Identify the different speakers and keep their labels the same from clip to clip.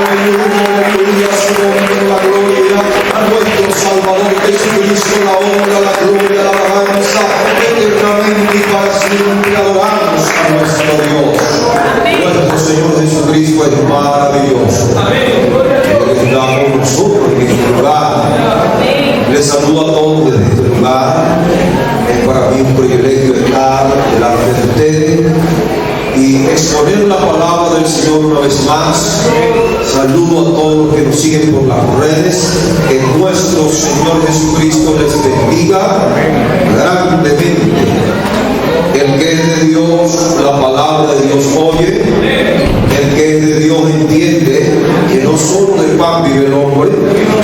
Speaker 1: aleluya, su nombre, la gloria a nuestro Salvador Jesucristo, la honra, la gloria, la alabanza, eternamente y para siempre adoramos a nuestro Dios. Nuestro Señor Jesucristo es maravilloso. Él está con nosotros en este lugar. Les saludo a todos desde este lugar. Es para mí un privilegio estar delante de ustedes y exponer la palabra del Señor una vez más. Saludo a todos los que nos siguen por las redes. Que nuestro Señor Jesucristo les bendiga grandemente. El que es de Dios, la palabra de Dios oye. El que es de Dios entiende que no solo de pan vive el hombre,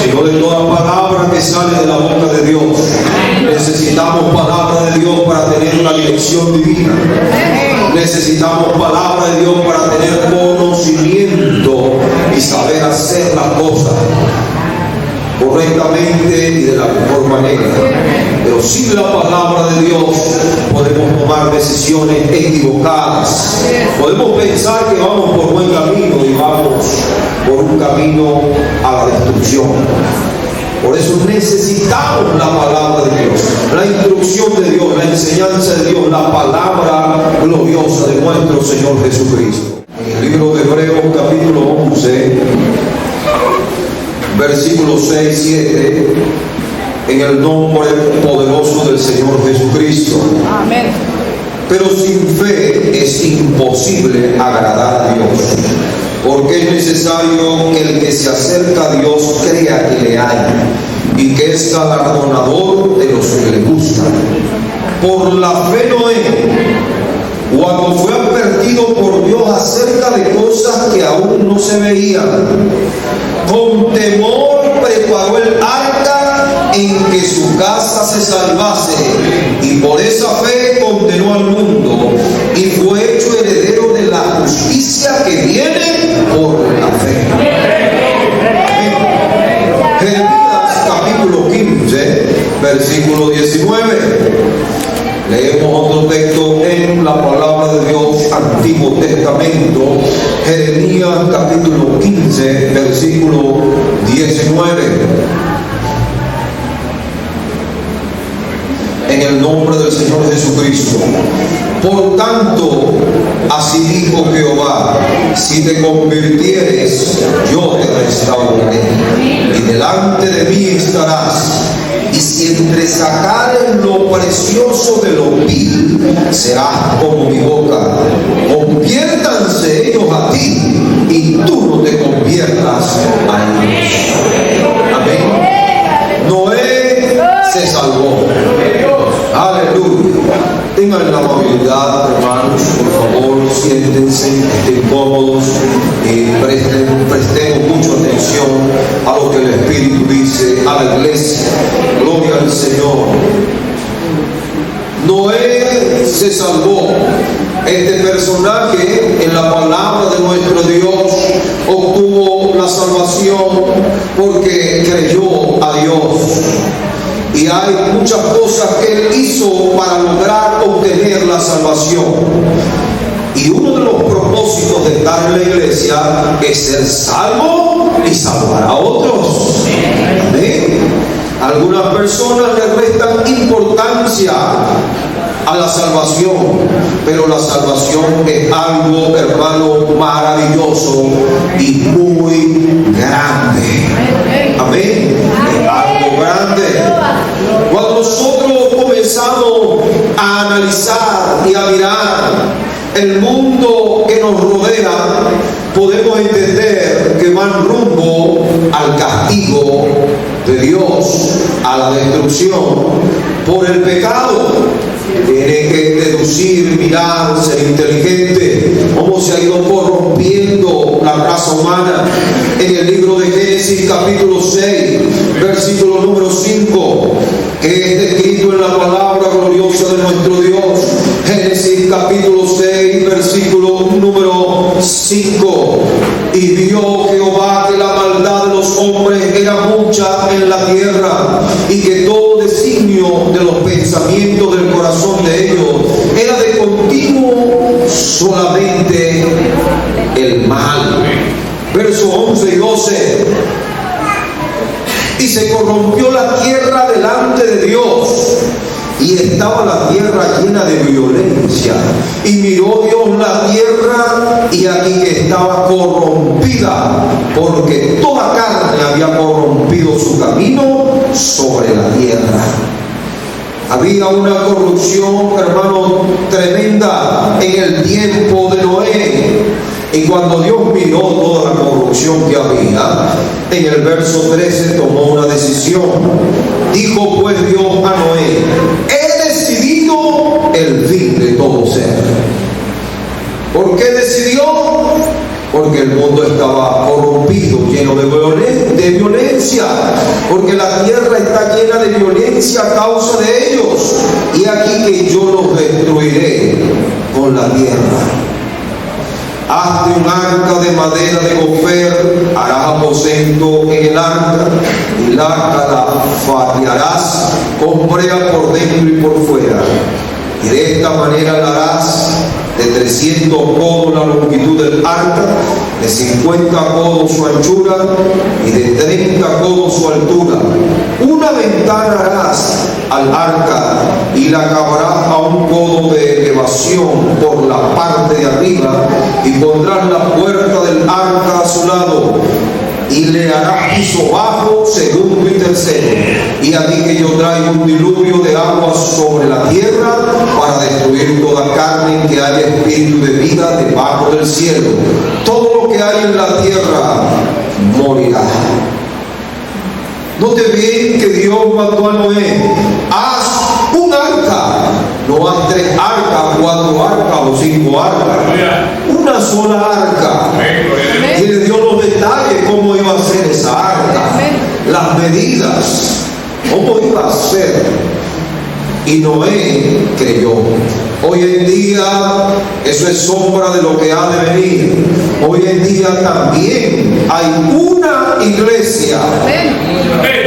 Speaker 1: sino de toda palabra que sale de la boca de Dios. Necesitamos palabra de Dios para tener una dirección divina. Necesitamos palabra de Dios para tener conocimiento y saber hacer las cosas correctamente y de la mejor manera. Pero sin la palabra de Dios podemos tomar decisiones equivocadas. Podemos pensar que vamos por buen camino y vamos por un camino a la destrucción. Por eso necesitamos la palabra de Dios, la instrucción de Dios, la enseñanza de Dios, la palabra gloriosa de nuestro Señor Jesucristo. En el libro de Hebreos capítulo 11, versículos 6 y 7, en el nombre poderoso del Señor Jesucristo.
Speaker 2: Amén.
Speaker 1: Pero sin fe es imposible agradar a Dios, porque es necesario que el que se acerca a Dios crea que le hay y que es galardonador de los que le buscan. Por la fe Noé, cuando fue advertido por Dios acerca de cosas que aún no se veían, con temor preparó el arca en que su casa se salvase, y por esa fe condenó al mundo y fue hecho heredero de la justicia que viene por la fe. Jeremías capítulo 15, versículo 19. Leemos otro texto en la palabra de Dios, Antiguo Testamento, Jeremías capítulo 15, versículo 19. En el nombre del Señor Jesucristo. Por tanto, así dijo Jehová: si te convirtieres, yo te restauraré, y delante de mí estarás. Y si entresacares lo precioso de lo vil, serás como mi boca. Conviértanse ellos a ti, y tú no te conviertas a ellos. Amén. Noé se salvó. Aleluya. Tengan la amabilidad, hermanos, por favor, siéntense, estén cómodos y presten mucha atención a lo que el Espíritu dice a la iglesia. Gloria al Señor. Noé se salvó. Este personaje en la palabra de nuestro Dios obtuvo la salvación porque creyó a Dios. Y hay muchas cosas que él hizo para lograr obtener la salvación. Y uno de los propósitos de estar en la iglesia es ser salvo y salvar a otros. Amén. Algunas personas le restan importancia a la salvación, pero la salvación es algo, hermano, maravilloso y muy grande. Amén. Es algo grande. Cuando nosotros comenzamos a analizar y a mirar el mundo que nos rodea, podemos entender que van rumbo al castigo de Dios, a la destrucción por el pecado. Tiene que deducir, mirar, ser inteligente cómo se ha ido corrompiendo la raza humana. En el libro de Génesis capítulo 6, versículo número 5, que es descrito en la palabra gloriosa de nuestro Dios. Génesis capítulo 6, versículo número 5. Y vio Jehová que la maldad de los hombres era mucha en la tierra, y que todo designio de los pensamientos del corazón de ellos era de continuo solamente el mal. versos 11 y 12. Y se corrompió la tierra delante de Dios, y estaba la tierra llena de violencia. Y miró Dios la tierra, y aquí que estaba corrompida, porque toda carne había corrompido su camino sobre la tierra. Había una corrupción, hermano, tremenda en el tiempo de Noé. Y cuando Dios miró toda la corrupción que había, en el verso 13 tomó una decisión. Dijo pues Dios a Noé: he decidido el fin de todo ser. ¿Por qué decidió? Porque el mundo estaba corrompido, lleno de violencia, porque la tierra está llena de violencia a causa de ellos. Y aquí que yo los destruiré con la tierra. Hazte un arca de madera de gofer, harás aposento en el arca, y la arca la fatearás con brea por dentro y por fuera. Y de esta manera la harás de 300 codos la longitud del arca, de 50 codos su anchura y de 30 codos su altura. Una ventana harás al arca y la acabarás a un codo de elevación por la parte de arriba, y pondrás la puerta del arca a su lado, y le harás piso bajo, segundo y tercero. Y aquí que yo traigo un diluvio de agua sobre la tierra para destruir toda carne que haya espíritu de vida debajo del cielo. Todo lo que hay en la tierra morirá. Note bien que Dios mandó a Noé: haz un arca. No haz 3 arcas, 4 arcas o 5 arcas. Una sola arca. Y le dio los detalles cómo iba a ser esa arca, las medidas, cómo iba a ser. Y Noé creyó. Hoy en día eso es sombra de lo que ha de venir. Hoy en día también hay una iglesia.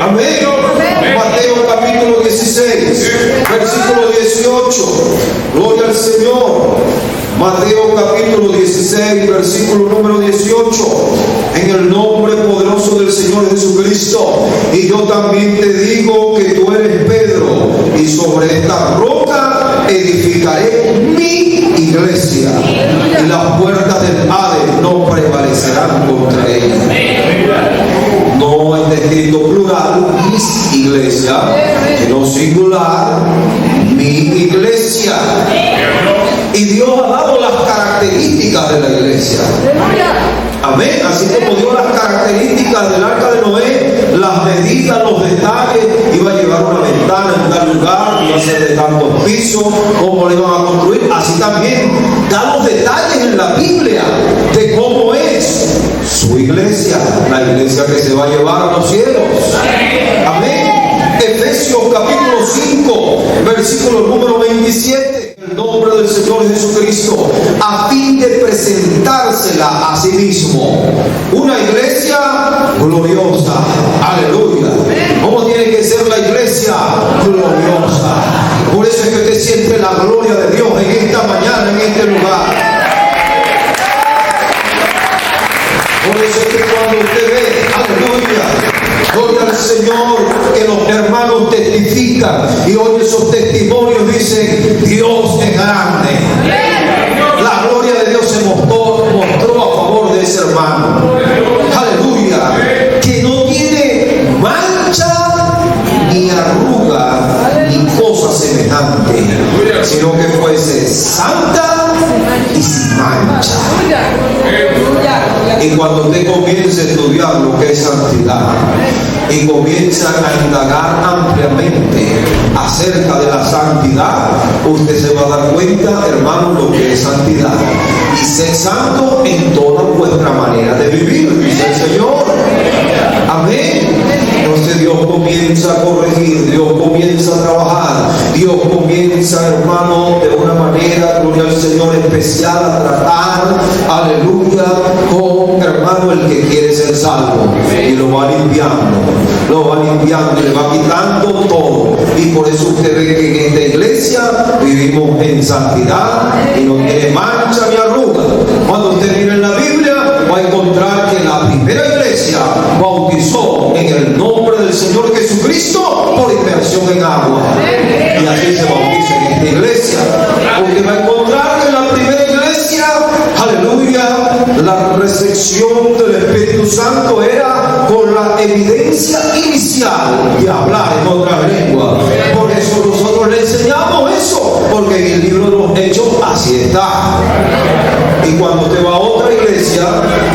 Speaker 1: Amén. Mateo capítulo 16, versículo 18. Gloria al Señor. Mateo capítulo 16, versículo número 18. En el nombre poderoso del Señor Jesucristo. Y yo también te digo que tú eres Pedro, y sobre esta roca edificaré mi iglesia, y las puertas del Hades no prevalecerán contra ella. No está escrito plural, mis iglesia, sino singular, mi iglesia. Y Dios ha dado las características de la iglesia. Amén. Así como dio las características del arca de Noé, las medidas, los detalles, iba a llevar una ventana en tal lugar, iba a ser de tantos pisos, cómo le iban a construir. Así también da los detalles en la Biblia de cómo es su iglesia, la iglesia que se va a llevar a los cielos. Amén. Efesios capítulo 5, versículo número 27. En el nombre del Señor Jesucristo, a fin de presentársela a sí mismo una iglesia gloriosa. Aleluya. ¿Cómo tiene que ser la iglesia gloriosa? Por eso es que usted siente la gloria de Dios en esta mañana, en este lugar. Por eso es que cuando usted ve, aleluya, gloria al Señor, que los hermanos testifican y oye esos testimonios, dicen: Dios es grande. La gloria de Dios se mostró a favor de ese hermano. Aleluya. Que no tiene mancha ni arruga ni cosa semejante, sino que fuese santa y sin mancha. Y cuando usted comience a estudiar lo que es santidad y comienza a indagar ampliamente acerca de la santidad, usted se va a dar cuenta, hermano, lo que es santidad. Y ser santo en toda vuestra manera de vivir, dice el Señor. Amén. Entonces Dios comienza a corregir, Dios comienza a trabajar, Dios comienza, hermano, de una manera, gloria al Señor, especial a tratar, aleluya, con, hermano, el que quiere ser salvo, y lo va limpiando y le va quitando todo. Y por eso usted ve que en esta iglesia vivimos en santidad y no tiene mancha ni arruga. Cuando usted mira en la Biblia, va a encontrar que la inmersión en agua. Y así se bautiza en esta iglesia. Porque va a encontrar que en la primera iglesia, aleluya, la recepción del Espíritu Santo era con la evidencia inicial de hablar en otra lengua. Por eso nosotros le enseñamos eso, porque en el libro de los Hechos así está. Y cuando usted va a otra iglesia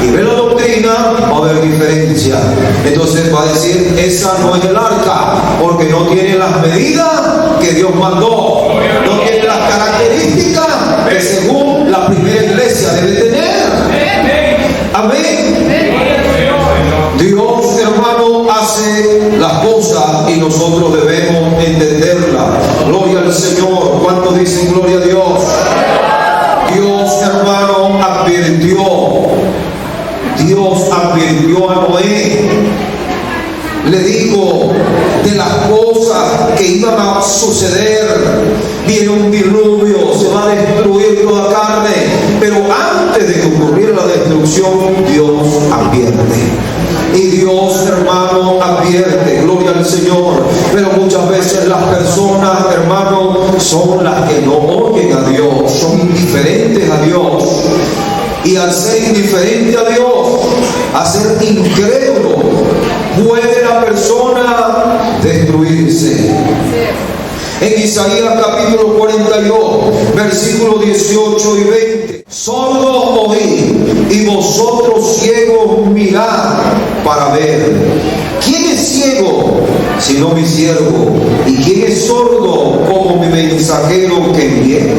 Speaker 1: y ve la doctrina, va a haber diferencia. Entonces va a decir, esa no es el arca, porque no tiene las medidas que Dios mandó, no tiene las características que según la primera iglesia debe tener. Amén. Dios, hermano, hace las cosas y nosotros debemos entenderlas. Gloria al Señor. ¿Cuántos dicen gloria a Dios? Dios, hermano, advirtió a Noé. Le dijo de las cosas que iban a suceder. Viene un diluvio, se va a destruir toda carne. Pero antes de que ocurriera la destrucción, Dios advierte. Y Dios, hermano, advierte. Gloria al Señor. Pero muchas veces las personas, hermano, son las que no oyen a Dios, son indiferentes a Dios. Y al ser indiferente a Dios, a ser incrédulo, puede la persona destruirse. En Isaías capítulo 42, versículos 18 y 20. Sordos oí y vosotros ciegos mirad para ver. ¿Quién es ciego sino mi siervo? ¿Y quién es sordo como mi mensajero que envié?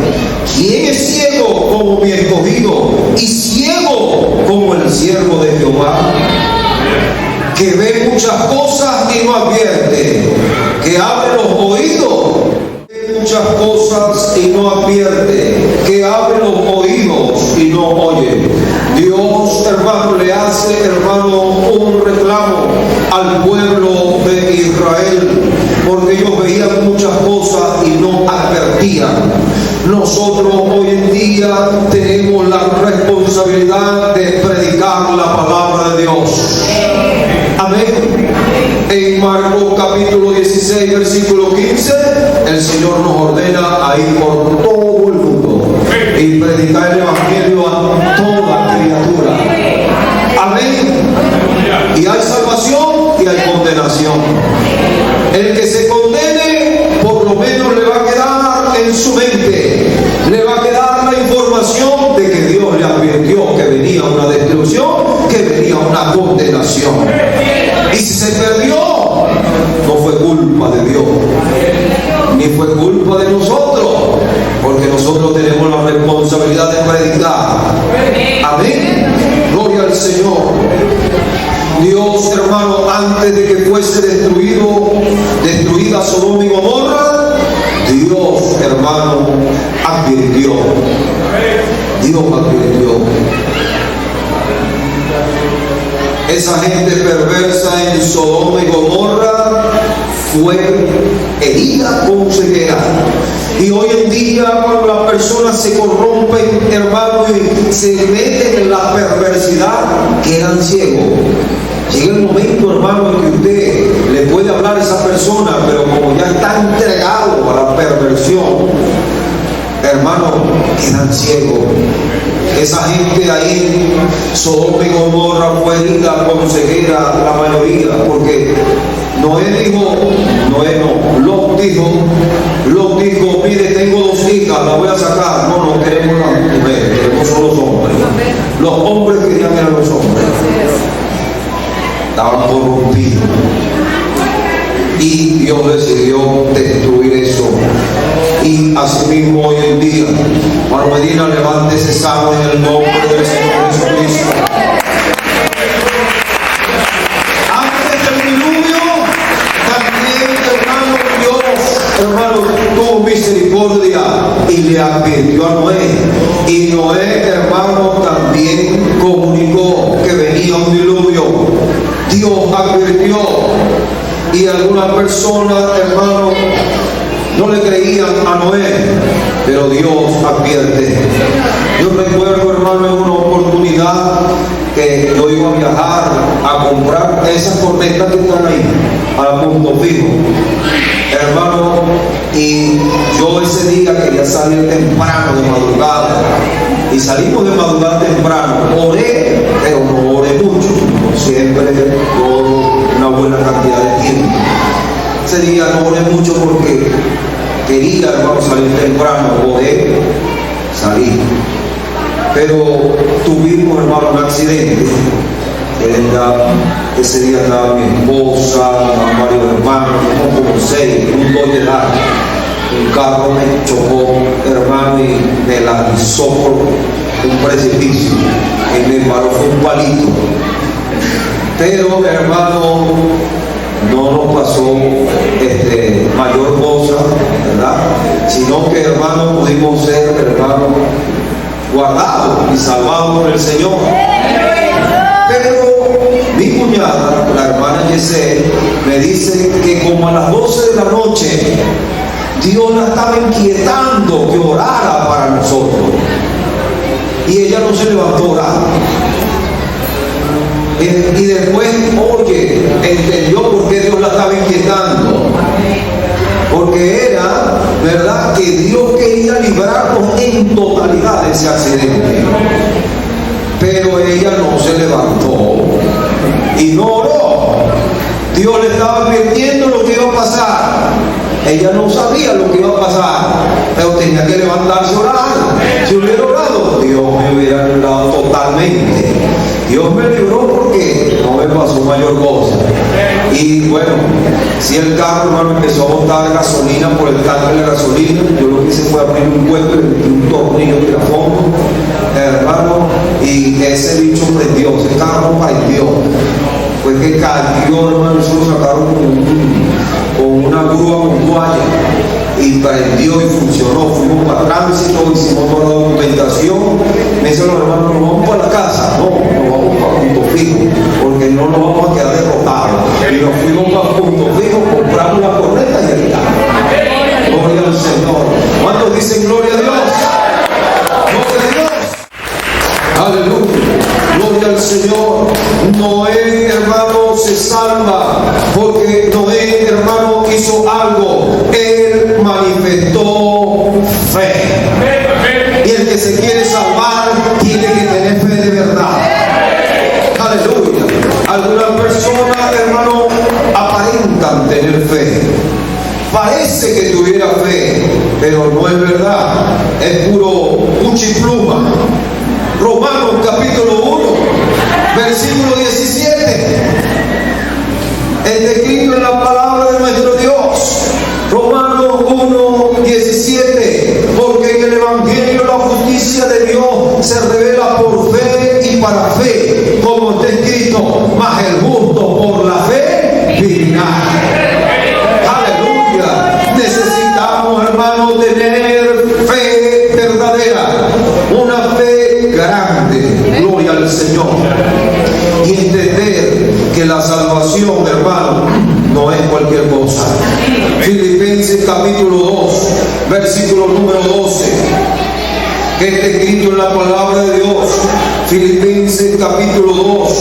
Speaker 1: ¿Quién es ciego como mi escogido y ciego como el siervo de Jehová? Que ve muchas cosas y no advierte, que abre los oídos, ve muchas cosas y no advierte, que abre los oídos y no oye. Dios, hermano, le hace, hermano, un reclamo al pueblo de Israel, porque ellos veían muchas cosas y no advertían. Nosotros hoy en día tenemos la responsabilidad de predicar la palabra de Dios. Amén. En Marcos capítulo 16, versículo 15, el Señor nos ordena a ir por todo el mundo y predicar el Evangelio a toda criatura. Amén. Y hay salvación y hay condenación. El que se condene, por lo menos le va a quedar en su mente, le va a quedar la información de que Dios le advirtió que venía una destrucción, que venía una condenación. Y si se perdió, no fue culpa de Dios, ni fue culpa de nosotros, porque nosotros tenemos la responsabilidad de predicar. Amén. Gloria al Señor. Dios, hermano, antes de que fuese destruida Sodoma y Gomorra, Dios, hermano, advirtió. Dios advirtió. Esa gente perversa en Sodoma y Gomorra fue herida con ceguera. Y hoy en día, cuando las personas se corrompen, hermano, y se meten en la perversidad, quedan ciegos. Llega el momento, hermano, en que usted le puede hablar a esa persona, pero como ya está entregado a la perversión, hermano, quedan ciegos. Esa gente ahí en Sodoma y Gomorra fue herida con ceguera, la mayoría, porque Lot dijo, mire, tengo 2 hijas, las voy a sacar. No queremos las mujeres, queremos solo los hombres. Los hombres querían eran los hombres. Estaban corrompidos. Y Dios decidió destruir eso. Y así mismo hoy en día, Juan Medina, levante ese sable en el nombre del Señor Jesucristo. Antes del diluvio, también, hermano, tuvo misericordia y le advirtió a Noé. Y Noé, hermano, también comunicó que venía un diluvio. Dios advirtió. Y algunas personas, hermano, no le creían a Noé, pero Dios advierte. Yo recuerdo, hermano, en una oportunidad que yo iba a viajar a comprar esas cornetas que están ahí, a punto fijo. hermano, y yo ese día quería salir temprano de madrugada, y salimos de madrugada temprano. Oré, pero no oré mucho, siempre oro una buena cantidad de tiempo. Ese día no oré mucho porque quería, hermano, salir temprano. Oré, salí, pero tuvimos, hermano, un accidente. Ese día estaba mi esposa, varios hermanos, como 6, un doy de edad. Un carro me chocó, hermano, y me lanzó por un precipicio y me paró, fue un palito. Pero, hermano, no nos pasó mayor cosa, ¿verdad? Sino que, hermano, pudimos ser, hermano, guardados y salvados por el Señor. Pero mi cuñada, la hermana Yesel, me dice que como a las 12 de la noche Dios la estaba inquietando que orara para nosotros, y ella no se levantó a orar. Y después, oye, entendió por qué Dios la estaba inquietando, porque era, ¿verdad?, que Dios quería librarnos en totalidad de ese accidente. Pero ella no se levantó y no oró. Dios le estaba advirtiendo lo que iba a pasar. Ella no sabía lo que iba a pasar, pero tenía que levantarse a orar. Si hubiera orado, Dios me hubiera librado totalmente. Dios me libró porque no me pasó mayor cosa. Y bueno, si el carro, hermano, empezó a botar gasolina por el tanque de gasolina, yo lo que hice fue abrir un hueco y un tornillo de fondo, hermano, y ese bicho prendió, ese carro prendió. Fue que cayó, hermano, eso lo sacaron con una grúa con toalla y prendió y funcionó. Fuimos para tránsito, hicimos toda la documentación. Me dicen los hermanos, nos vamos para la casa. No, nos vamos para Punto Fijo, porque no nos vamos a quedar derrotados. Y nos fuimos para Punto Fijo, compramos la corneta y ahí está. Gloria al Señor. ¿Cuántos dicen gloria a Dios? Gloria a Dios. Aleluya. Gloria al Señor. Noé, hermano, se salva porque Noé, hermano, hizo algo. Él manifestó fe. Y el que se quiere salvar tiene que tener fe de verdad. Aleluya. Algunas personas, hermano, aparentan tener fe. Parece que tuviera fe, pero no es verdad. Es puro cuchipluma. Romanos capítulo 1, versículo 17. Es descrito en la palabra de nuestro Dios. Romanos 1, 17. Porque en el Evangelio la justicia de Dios se revela por fe y para fe, como está escrito, mas el justo por la fe vivirá. Aleluya. Necesitamos, hermanos, tener fe verdadera, una fe grande, gloria al Señor, y entender que la salvación, hermano, no es cualquier cosa. Filipenses capítulo 2, versículo número 12, que está escrito en la palabra de Dios. Filipenses capítulo 2,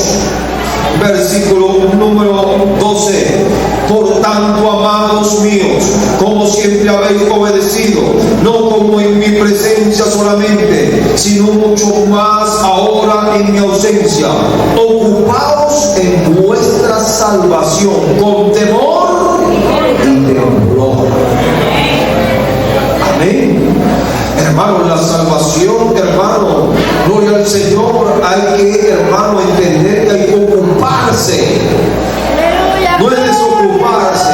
Speaker 1: versículo número 12. Por tanto, amados míos, como siempre habéis obedecido, no como en mi presencia solamente, sino mucho más ahora en mi ausencia, ocupaos en vuestra salvación con temor y temblor. Amén. Hermano, la salvación, hermano, gloria al Señor, hay que, hermano, entender que hay que ocuparse. No es desocuparse,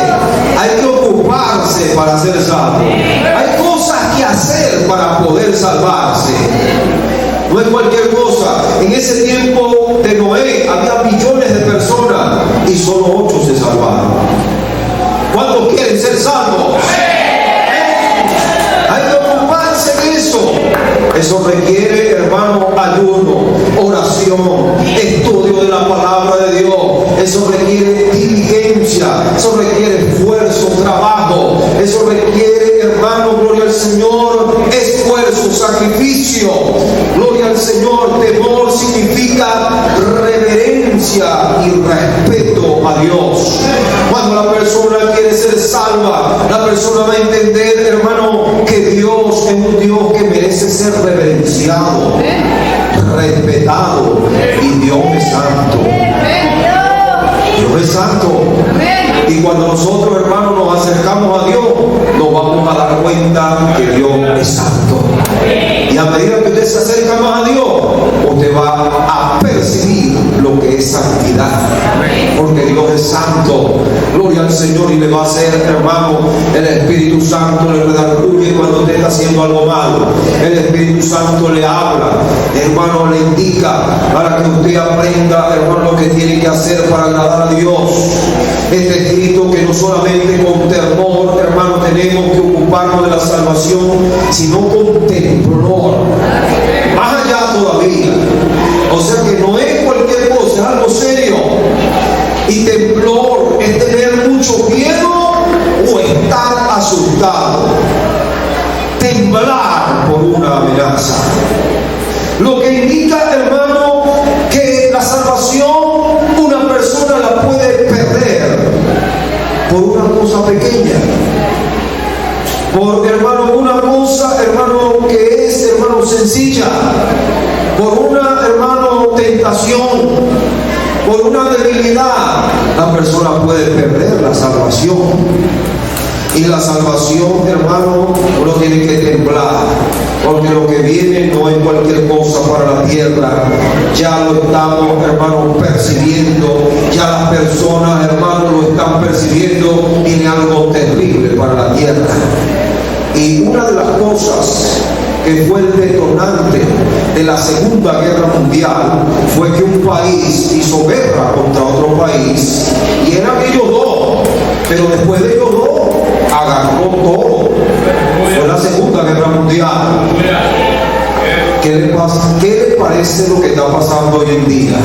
Speaker 1: hay que ocuparse para ser salvo. Hay cosas que hacer para poder salvarse. No es cualquier cosa. En ese tiempo de Noé había millones de personas y solo 8 se salvaron. ¿Cuántos quieren ser salvos? Hay que ocuparse de eso. Eso requiere, hermano, ayuno, oración, estudio de la palabra de Dios. Eso requiere diligencia, eso requiere esfuerzo, trabajo. Eso requiere, hermano, gloria al Señor, esfuerzo, sacrificio. Gloria al Señor. Temor significa reverencia y respeto a Dios. Cuando la persona quiere ser salva, la persona va a entender, hermano, que Dios es un Dios que merece ser reverenciado, respetado, y Dios es santo. Dios es santo. Y cuando nosotros, hermanos, nos acercamos a Dios, nos vamos a dar cuenta que Dios es santo. Y a medida que usted se acerca más a Dios, usted va a percibir lo que es santidad. Porque Dios es santo. Gloria al Señor. Y le va a hacer, hermano, el Espíritu Santo le redarguye cuando usted está haciendo algo malo. El Espíritu Santo le habla, hermano, le indica para que usted aprenda, hermano, lo que tiene que hacer para agradar a Dios. Está escrito que no solamente con temor, hermano, tenemos que ocuparnos de la salvación, sino con temblor. Más allá todavía. O sea que no es cualquier cosa, es algo serio. Y temblor es tener mucho miedo o estar asustado. Temblar por una amenaza. Lo que indica, hermano, que la salvación una persona la puede perder por una cosa pequeña. Por, hermano, una cosa, hermano, que es, hermano, sencilla. Por una, hermano, tentación. Por una debilidad, la persona puede perder la salvación. Y la salvación, hermano, uno tiene que temblar, porque lo que viene no es cualquier cosa para la tierra. Ya lo estamos, hermano, percibiendo. Ya las personas, hermano, lo están percibiendo. Viene algo terrible para la tierra. Y una de las cosas que fue el detonante de la Segunda Guerra Mundial fue que un país hizo guerra contra otro país, y eran ellos dos, pero después de ellos dos agarró todo. Fue la Segunda Guerra Mundial. ¿Qué le parece lo que está pasando hoy en día?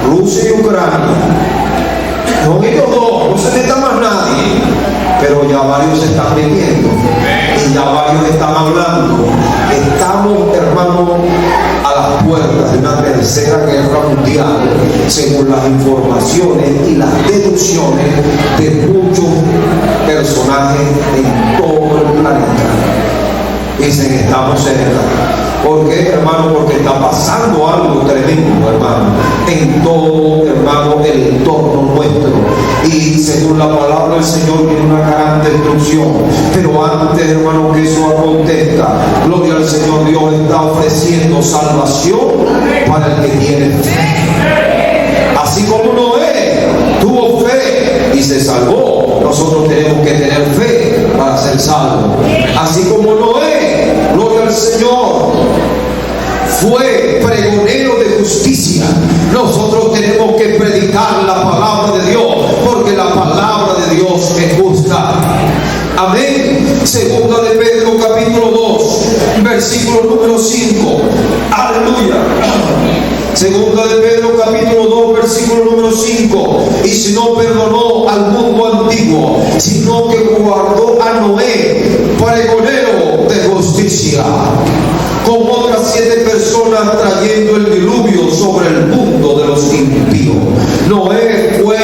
Speaker 1: Rusia y Ucrania. Son ellos dos, no se meta más nadie, pero ya varios se están metiendo y ya varios están hablando. Estamos, hermano, a las puertas de una tercera guerra mundial, según las informaciones y las deducciones de muchos personajes en todo el planeta. Dicen, estamos cerca. ¿Por qué, hermano? Porque está pasando algo tremendo, hermano, en todo, hermano, el entorno nuestro. Y según la palabra del Señor viene una gran destrucción. Pero antes, hermano, que eso acontezca, gloria al Señor, Dios está ofreciendo salvación para el que tiene fe. Así como Noé tuvo fe y se salvó, nosotros tenemos que tener fe para ser salvos. Así como Noé, gloria al Señor, fue pregonero de justicia, nosotros tenemos que predicar la palabra de Dios, porque la palabra de Dios es justa. Amén. Segunda de Pedro capítulo 2 versículo número 5. Aleluya. Segunda de Pedro capítulo 2 versículo número 5. Y si no perdonó al mundo antiguo, sino que guardó a Noé, pregonero de justicia, con otras 7 personas, trayendo el diluvio sobre el mundo de los impíos. Noé fue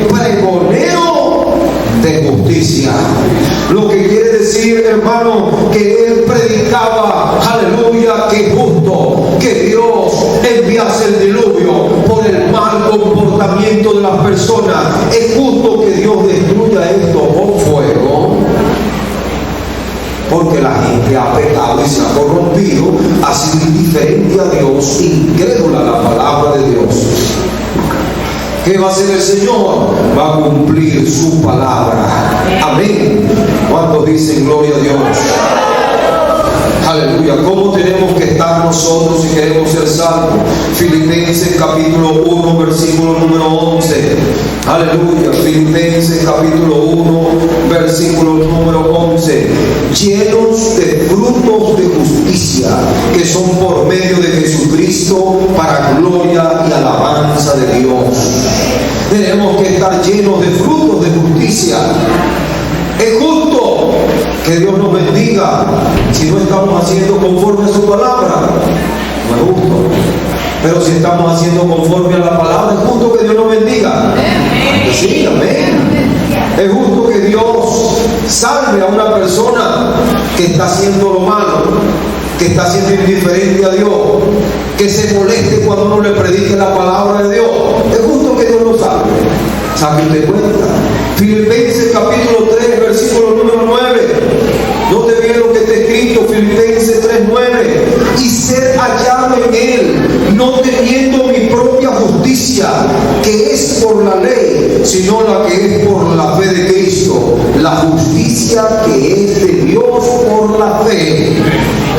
Speaker 1: pregonero de justicia. Lo que quiere decir, hermano, que él predicaba, aleluya, que es justo que Dios enviase el diluvio por el mal comportamiento de las personas. Es justo que Dios destruya esto con fuego, porque la gente ha pecado y se ha corrompido, ha sido indiferente a Dios, incrédula a la palabra de Dios. ¿Qué va a hacer el Señor? Va a cumplir su palabra. Amén. ¿Cuántos dicen gloria a Dios? Aleluya. ¿Cómo tenemos que estar nosotros si queremos ser salvos? Filipenses capítulo 1 versículo número 11. Aleluya. Filipenses capítulo 1 versículo número 11. Llenos de frutos de justicia, que son por medio de Jesucristo, para gloria y alabanza de Dios. Tenemos que estar llenos de frutos de justicia. Es justo que Dios nos bendiga si no estamos haciendo conforme a su palabra. No es justo. Pero si estamos haciendo conforme a la palabra, es justo que Dios nos bendiga. Sí, amén. Es justo que Dios salve persona que está haciendo lo malo, que está siendo indiferente a Dios, que se moleste cuando uno le predique la palabra de Dios, es justo que Dios lo sabe. ¿Sabe usted cuenta? Filipenses capítulo 3, versículo número 9. Note bien lo que está escrito, Filipenses 3:9. Y ser hallado en Él, no teniendo mi propia justicia, que es por la ley, sino la que es por la fe de Cristo, la justicia que es de Dios por la fe.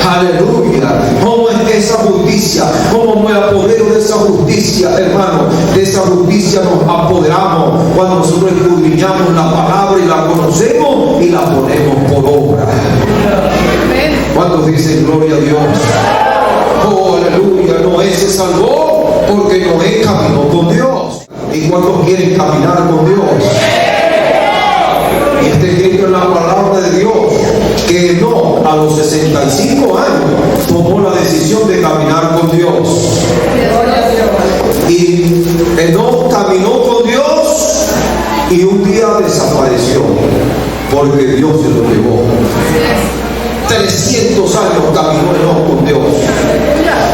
Speaker 1: Aleluya. ¿Cómo es esa justicia? ¿Cómo me apodero de esa justicia, hermano? De esa justicia nos apoderamos cuando nosotros escudriñamos la palabra y la conocemos y la ponemos por obra. ¿Cuántos dicen gloria a Dios? Oh, aleluya. Noé se salvó porque Noé caminó con Dios. ¿Y cuántos quieren caminar con Dios? Y está escrito en la palabra de Dios que no, a los 65 años tomó la decisión de caminar con Dios. Y Enoc caminó con Dios y un día desapareció porque Dios se lo llevó. 300 años caminó Enoc con Dios.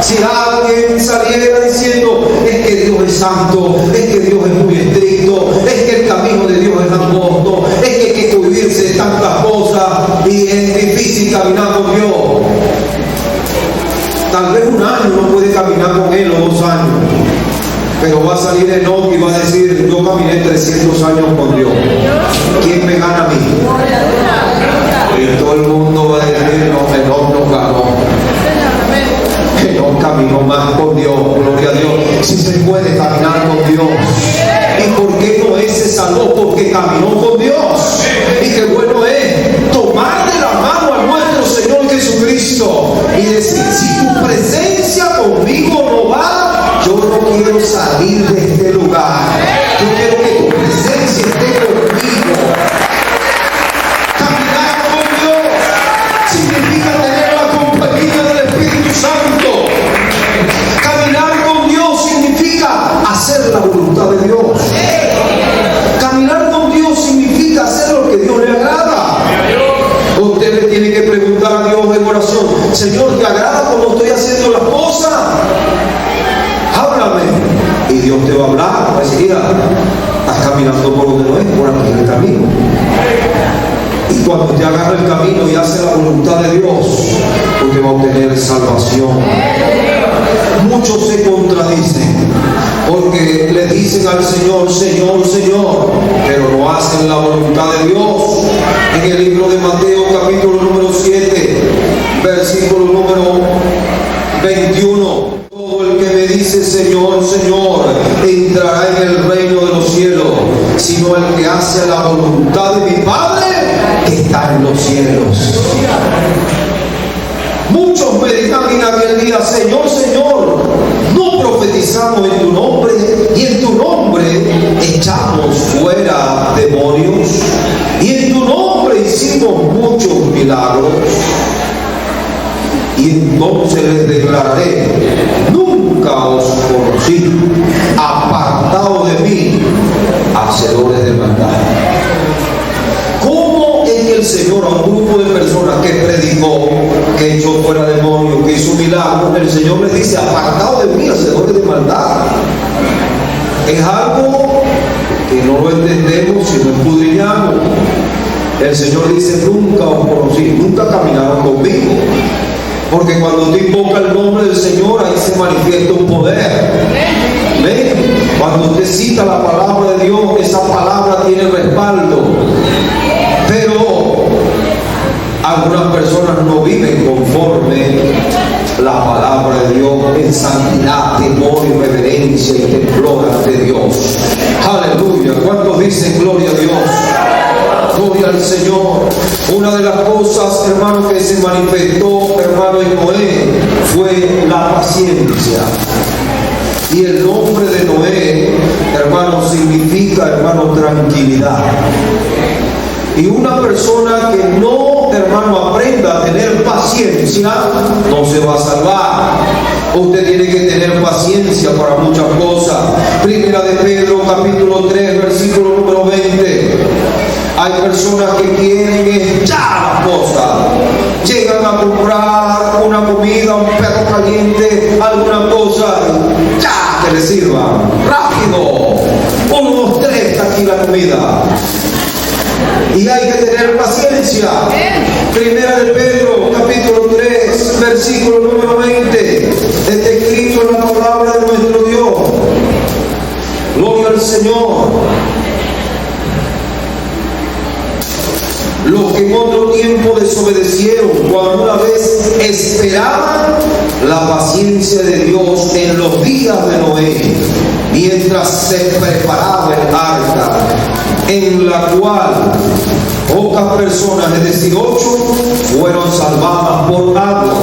Speaker 1: Si alguien saliera diciendo es que Dios es santo, es que Dios es muy estricto, es que el camino de Dios es angosto, es que hay que cuidarse de tantas cosas y es difícil caminar con Dios, tal vez un año no puede caminar con Él o 2 años, pero va a salir Enoc y va a decir: yo caminé 300 años con Dios, ¿quién me gana a mí? Y todo el mundo va a decir: no, Enoc no ganó, Enoc caminó más con Dios. Gloria a Dios. Si se puede caminar con Dios. ¿Y por qué Noé se salvó? Porque caminó con Dios. Y qué bueno es tomar de la mano a nuestro Señor Jesucristo y decir: si tu presencia conmigo no va, yo no quiero salir de este lugar, yo quiero que tu presencia esté conmigo. Caminar con Dios significa tener la compañía del Espíritu Santo. Caminar con Dios significa hacer la voluntad de Dios. Caminar con Dios significa hacer lo que Dios le agrada. Usted le tiene que preguntar a Dios en oración: Señor, ¿te agrada cómo estoy haciendo las cosas? Háblame. Y Dios te va a hablar, va a decir: mira, estás caminando por donde no es, por aquí en el camino. Y cuando te agarra el camino y hace la voluntad de Dios, usted va a obtener salvación. Muchos se contradicen porque le dicen al Señor: Señor, Señor, pero no hacen la voluntad de Dios. En el libro de Mateo capítulo número 7, versículo número 21: todo el que me dice Señor, Señor, entrará en el reino de los cielos, sino el que hace la voluntad de mi Padre que está en los cielos. Muchos me dirán en aquel día: Señor, Señor, no profetizamos en tu nombre, y en tu nombre echamos fuera demonios, y en tu nombre hicimos muchos milagros. Y entonces les declararé: nunca os conocí, apartados de mí, hacedores de maldad. ¿Cómo es que el Señor a un grupo de personas que predicó, que echó fuera demonios, que hizo milagros, el Señor les dice: apartados de mí, hacedores de maldad? Es algo que no lo entendemos si no escudriñamos. El Señor dice: nunca os conocí, nunca caminaron conmigo. Porque cuando usted invoca el nombre del Señor, ahí se manifiesta un poder. ¿Ven? Cuando usted cita la palabra de Dios, esa palabra tiene respaldo. Pero algunas personas no viven conforme la palabra de Dios en santidad, temor y reverencia y temblor ante Dios. Aleluya. ¿Cuántos dicen gloria a Dios? Gloria al Señor. Una de las cosas, hermano, que se manifestó, hermano, en Noé fue la paciencia. Y el nombre de Noé, hermano, significa, hermano, tranquilidad. Y una persona que no, hermano, aprenda a tener paciencia, no se va a salvar. Usted tiene que tener paciencia para muchas cosas. Primera de Pedro, capítulo 3, versículo número 20. Hay personas que quieren ya las cosas. Llegan a comprar una comida, un perro caliente, alguna cosa, ya que le sirvan. Rápido. Unos 3 aquí la comida. Y hay que tener paciencia. Primera de Pedro, capítulo 3, versículo número 20. Está escrito en la palabra de nuestro Dios. Gloria al Señor. Los que en otro tiempo desobedecieron, cuando una vez esperaban la paciencia de Dios en los días de Noé, mientras se preparaba el arca, en la cual pocas personas, es decir, 8, fueron salvadas por agua.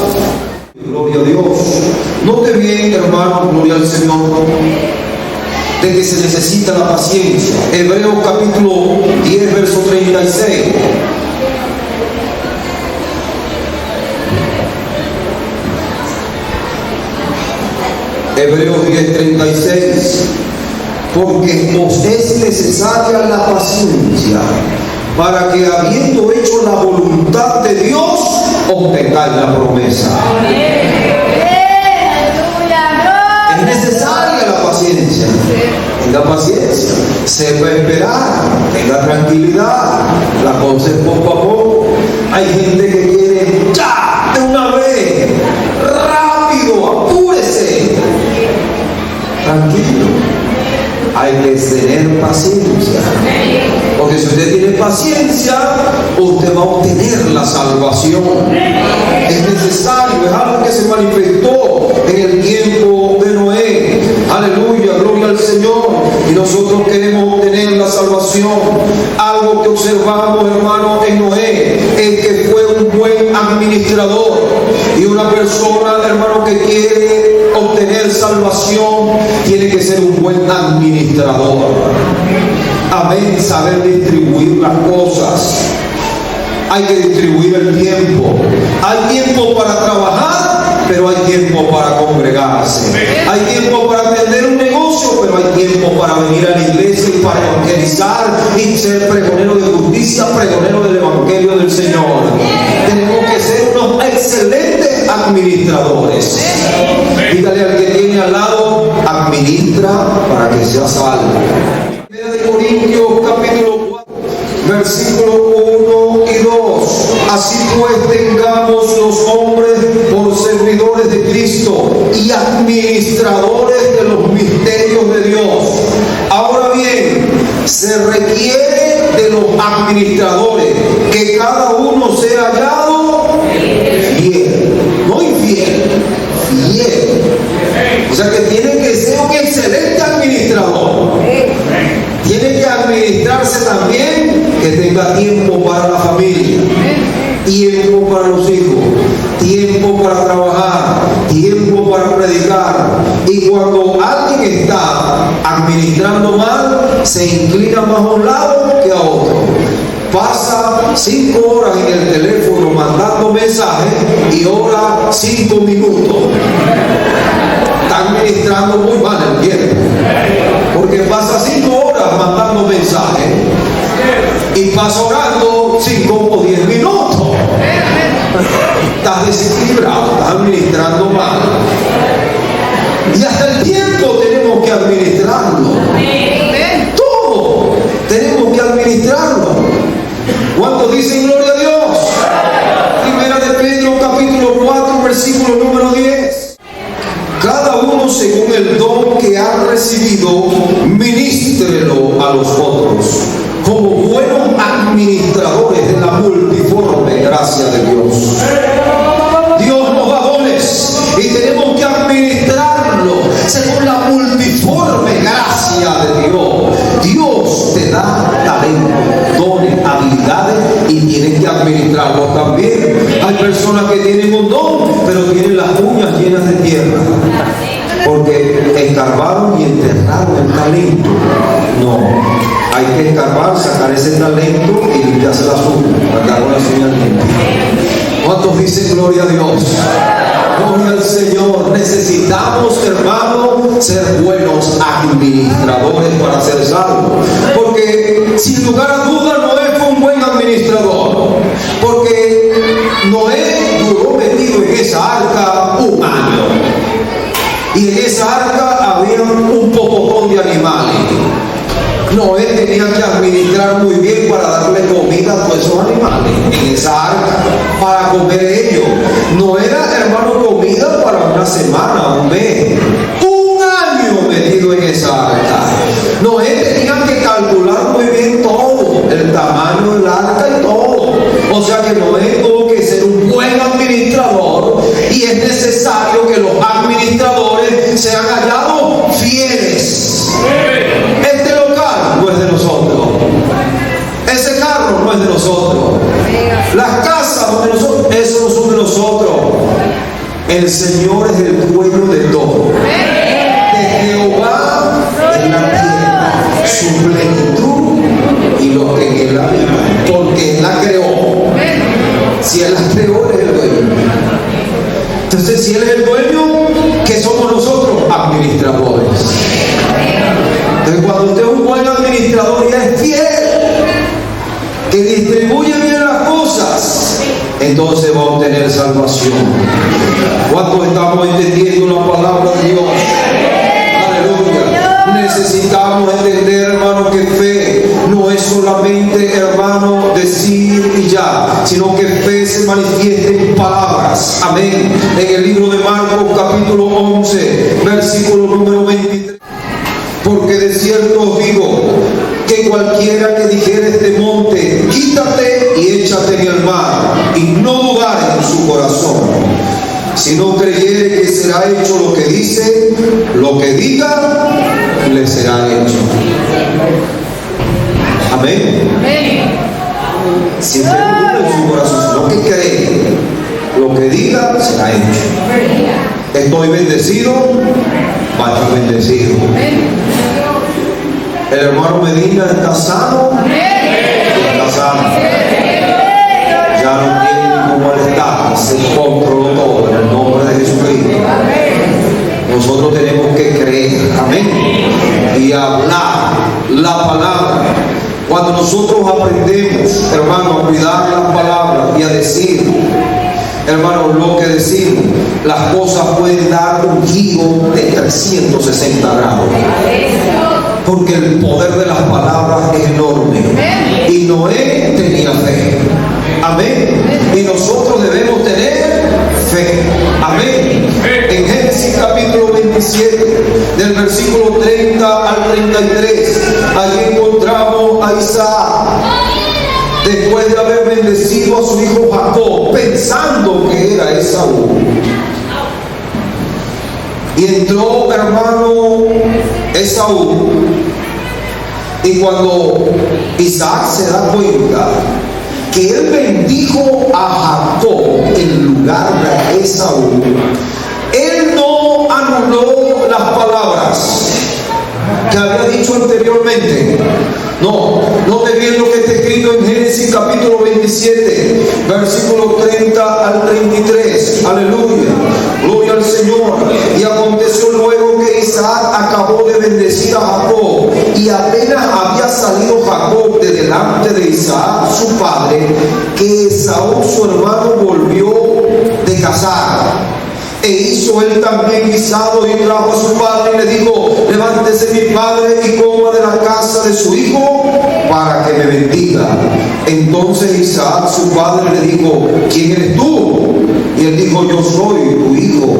Speaker 1: Gloria a Dios. Note bien, hermano, gloria al Señor, de que se necesita la paciencia. Hebreos capítulo 10, verso 36. Hebreos 10, 36. Porque os es necesaria la paciencia, para que habiendo hecho la voluntad de Dios, obtengáis la promesa. Es necesaria la paciencia. Tenga paciencia, sepa esperar, tenga tranquilidad. La cosa es poco a poco. Hay gente que quiere ya, de una vez, rápido, apúrese. Tranquilo. Hay que tener paciencia, porque si usted tiene paciencia, usted va a obtener la salvación. Es necesario, es algo que se manifestó en el tiempo de Noé. Aleluya, gloria al Señor. Y nosotros queremos obtener la salvación. Algo que observamos, hermano, en Noé es que fue un buen administrador. Y una persona, hermano, que quiere obtener salvación tiene que ser un buen administrador. Amén. Saber distribuir las cosas. Hay que distribuir el tiempo. Hay tiempo para trabajar, pero hay tiempo para congregarse. Hay tiempo para atender un negocio, pero hay tiempo para venir a la iglesia y para evangelizar y ser pregonero de justicia, pregonero del evangelio del Señor. Tenemos que ser unos excelentes administradores. Dígale al que tiene al lado, administra para que sea salvo. Primera de Corintios capítulo 4, versículo 1 y 2. Así pues tengamos los hombres por servidores de Cristo y administradores de los misterios de Dios. Ahora bien, se requiere de los administradores que cada uno sea hallado fiel, no infiel, fiel. O sea que tiene que ser un excelente administrador. Tiene que administrarse también, que tenga tiempo para la familia, tiempo para los hijos, tiempo para trabajar, tiempo para predicar. Y cuando alguien está administrando mal, se inclina más a un lado que a otro. Pasa 5 horas en el teléfono mandando mensajes y ora 5 minutos. Está administrando muy mal el tiempo, porque pasa 5 horas mandando mensajes y pasa orando 5 o 10 minutos. Estás desequilibrado, estás administrando mal. Y hasta el tiempo tenemos que administrarlo. Todo tenemos que administrarlo. ¿Cuántos dicen gloria a Dios? Primera de Pedro capítulo 4, versículo número 10. Cada uno según el don que ha recibido, ministrelo a los otros, como buenos administradores de la multiforme gracia de Dios. Dios nos da dones y tenemos que administrarlo según la multiforme gracia de Dios. Dios te da talento, dones, habilidades y tienes que administrarlos también. Hay personas que tienen un don, pero tienen las uñas llenas de tierra, porque escarbaron y enterraron el talento. No, hay que escarbar, sacar ese talento y limpiarse las uñas, andar con las uñas limpias. ¿Cuántos dicen gloria a Dios? Gloria al Señor. Necesitamos, hermano, ser buenos administradores para ser salvos, porque sin lugar a dudas Noé fue un esa arca un año. Y en esa arca había un pocotón de animales. Noé tenía que administrar muy bien para darle comida a todos esos animales en esa arca, para comer ellos. No era, hermano, comida para una semana, un mes, un año metido en esa arca. Noé tenía que calcular muy bien todo, el tamaño del arca y todo. O sea que Noé tuvo que ser un buen administrador, y es necesario que los administradores sean hallados fieles. Este local no es de nosotros, ese carro no es de nosotros, las casas no es de nosotros, eso no son de nosotros. El Señor es el dueño de todo. De Jehová es la tierra, su plenitud y lo que en él habita, porque él la creó. Si él la creó, él es el dueño. Entonces, si él es el dueño, ¿qué somos nosotros? Administradores. Entonces, cuando usted es un buen administrador y es fiel, que distribuye bien las cosas, entonces va a obtener salvación. ¿Cuántos estamos entendiendo la palabra de Dios? Aleluya. Necesitamos entender, hermano, que fe no es solamente, hermano, decir y ya, sino que fe se manifiesta en palabras. Amén. En el libro de Marcos, capítulo 11, versículo número 23. Porque de cierto os digo que cualquiera que dijere a este monte, quítate y échate en el mar, y no dudare en su corazón, si no creyere que será hecho lo que dice, lo que diga, le será hecho. Amén. Si usted no duda en su corazón, sino que cree, lo que diga, será hecho. Estoy bendecido, va a estar bendecido. El hermano Medina está sano, está sano. Ya no tiene como él está, se controló todo en el nombre de Jesucristo. Nosotros tenemos que creer, amén, y hablar la palabra. Cuando nosotros aprendemos, hermano, a cuidar las palabras y a decir, hermano, lo que decimos, las cosas pueden dar un giro de 360 grados. Porque el poder de las palabras es enorme. Y Noé tenía fe. Amén. Y nosotros debemos tener fe. Amén. En Génesis capítulo 27, del versículo 30 al 33, allí encontramos a Isaac. Después de haber bendecido a su hijo Jacob, pensando que era Esaú. Y entró, hermano, Esaú. Y cuando Isaac se da cuenta que él bendijo a Jacob en lugar de Esaú, él no anuló las palabras que había dicho anteriormente. No, note bien lo que está escrito en Génesis capítulo 27, versículo 30 al 33. Aleluya, gloria al Señor. Y aconteció luego que Isaac acabó de bendecir a Jacob, y apenas había salido Jacob de delante de Isaac su padre, que Esaú su hermano volvió de cazar. E hizo él también guisado y trajo a su padre y le dijo: levántese mi padre y coma de la casa de su hijo para que me bendiga. Entonces Isaac su padre le dijo: ¿quién eres tú? Y él dijo: yo soy tu hijo,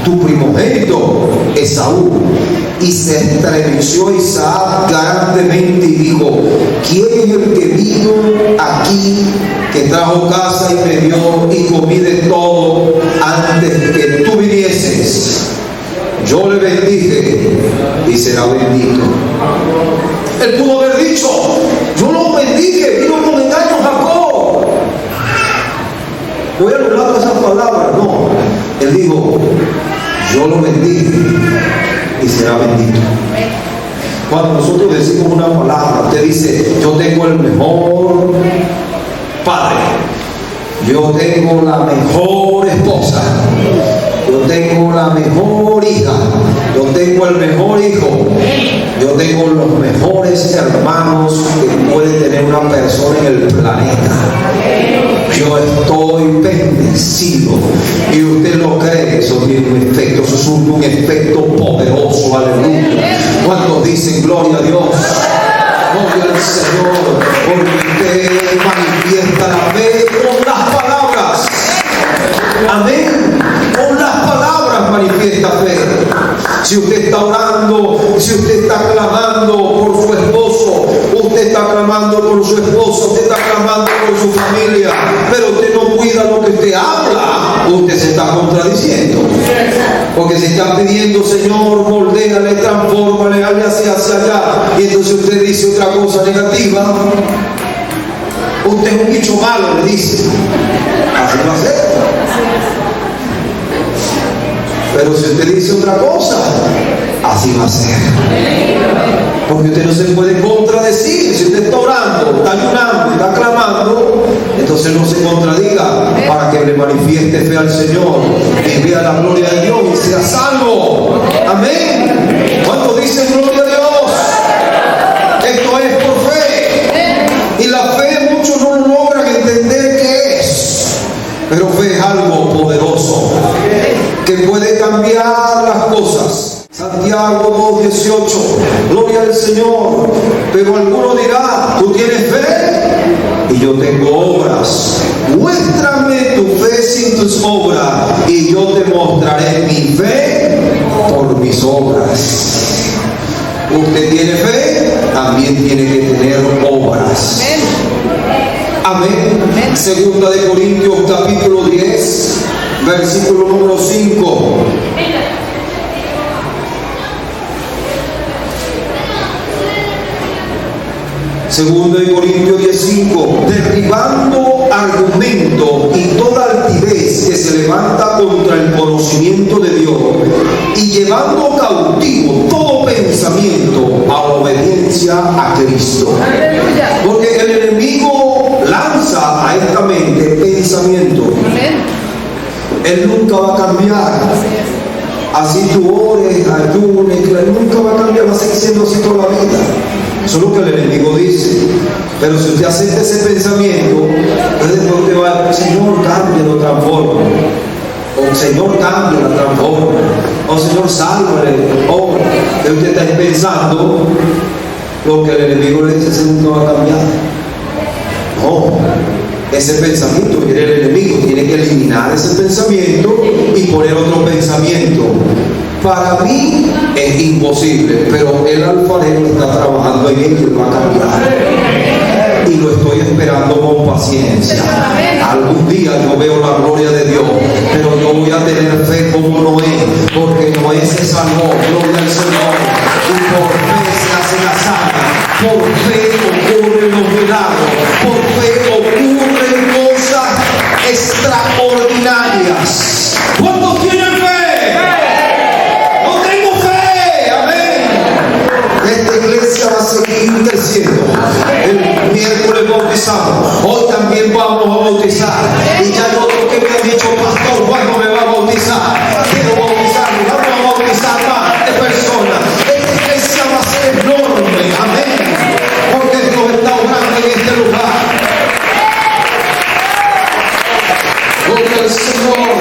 Speaker 1: tu primogénito Esaú. Y se estremeció Isaac grandemente y dijo: ¿quién es el que vino aquí, que trajo casa y me dio y comí de todo antes que tú vinieses? Yo le bendije y será bendito. Él pudo haber dicho: yo lo bendije, vino con engaño Jacob, voy a anular esas palabras. No, él dijo: yo lo bendije y será bendito. Cuando nosotros decimos una palabra, usted dice: yo tengo el mejor padre, yo tengo la mejor esposa, yo tengo la mejor hija, yo tengo el mejor hijo, yo tengo los mejores hermanos que puede tener una persona en el planeta. Yo estoy bendecido. bendecido. Y usted lo cree, eso tiene un efecto, eso es un efecto poderoso, aleluya. Cuando dicen gloria a Dios, gloria al Señor, porque usted manifiesta la fe con las palabras. Amén. Con las palabras manifiesta fe. Si usted está orando, si usted está clamando por su esposo, usted está clamando por su esposo, usted está clamando por su familia, pero usted no cuida lo que usted habla, usted se está contradiciendo. Porque si está pidiendo, Señor, moldéale, transfórmale, hazle hacia allá, y entonces usted dice otra cosa negativa, usted es un bicho malo, le dice. Así va a ser. Pero si usted dice otra cosa, así va a ser. Porque usted no se puede contradecir. Si usted está orando, está ayunando, está clamando, entonces no se contradiga para que le manifieste fe al Señor y vea la gloria de Dios y sea salvo. Amén. Cuando dicen gloria a Dios, esto es por fe. Y la fe muchos no logran entender qué es. Pero fe es algo poderoso que puede cambiar las cosas. Santiago 2:18, gloria al Señor. Pero alguno dirá, ¿tú tienes fe? Y yo tengo obras. Muéstrame tu fe sin tus obras, y yo te mostraré mi fe por mis obras. Usted tiene fe, también tiene que tener obras. Amén. Amén. Segunda de Corintios capítulo 10, versículo número 5. Segunda de Corintios 10:5, derribando argumentos y toda altivez que se levanta contra el conocimiento de Dios, y llevando cautivo todo pensamiento a la obediencia a Cristo. ¡Aleluya! Porque el enemigo lanza a esta mente pensamiento. Él nunca va a cambiar. Así tú ores, ayunes, él nunca va a cambiar, va a seguir siendo así toda la vida. Eso es lo que el enemigo dice. Pero si usted acepta ese pensamiento, entonces usted va a decir, Señor, cámbialo, transforma. O Señor, cámbialo, transforma. O Señor, sálvale. O que usted está pensando lo que el enemigo le dice, ese nunca va a cambiar. No. Ese pensamiento que tiene el enemigo tiene que eliminar ese pensamiento y poner otro pensamiento. Para mí es imposible, pero el alfarero está trabajando en él y lo va a cambiar. Y lo estoy esperando con paciencia. Algún día yo veo la gloria de Dios, pero yo voy a tener fe como Noé, porque Noé se salvó, gloria al Señor, y por fe se hace la sana, por fe ocurren los milagros, por fe ocurren cosas extraordinarias. ¿Cuántos tienen fe? Esta iglesia va a seguir creciendo. El miércoles bautizamos, hoy también vamos a bautizar. Y ya no lo que me ha dicho pastor, ¿cuándo me va a bautizar? Quiero bautizarme, vamos a bautizar más de personas. Esta iglesia va a ser enorme, amén, porque Dios está obrando en este lugar. Gloria al Señor.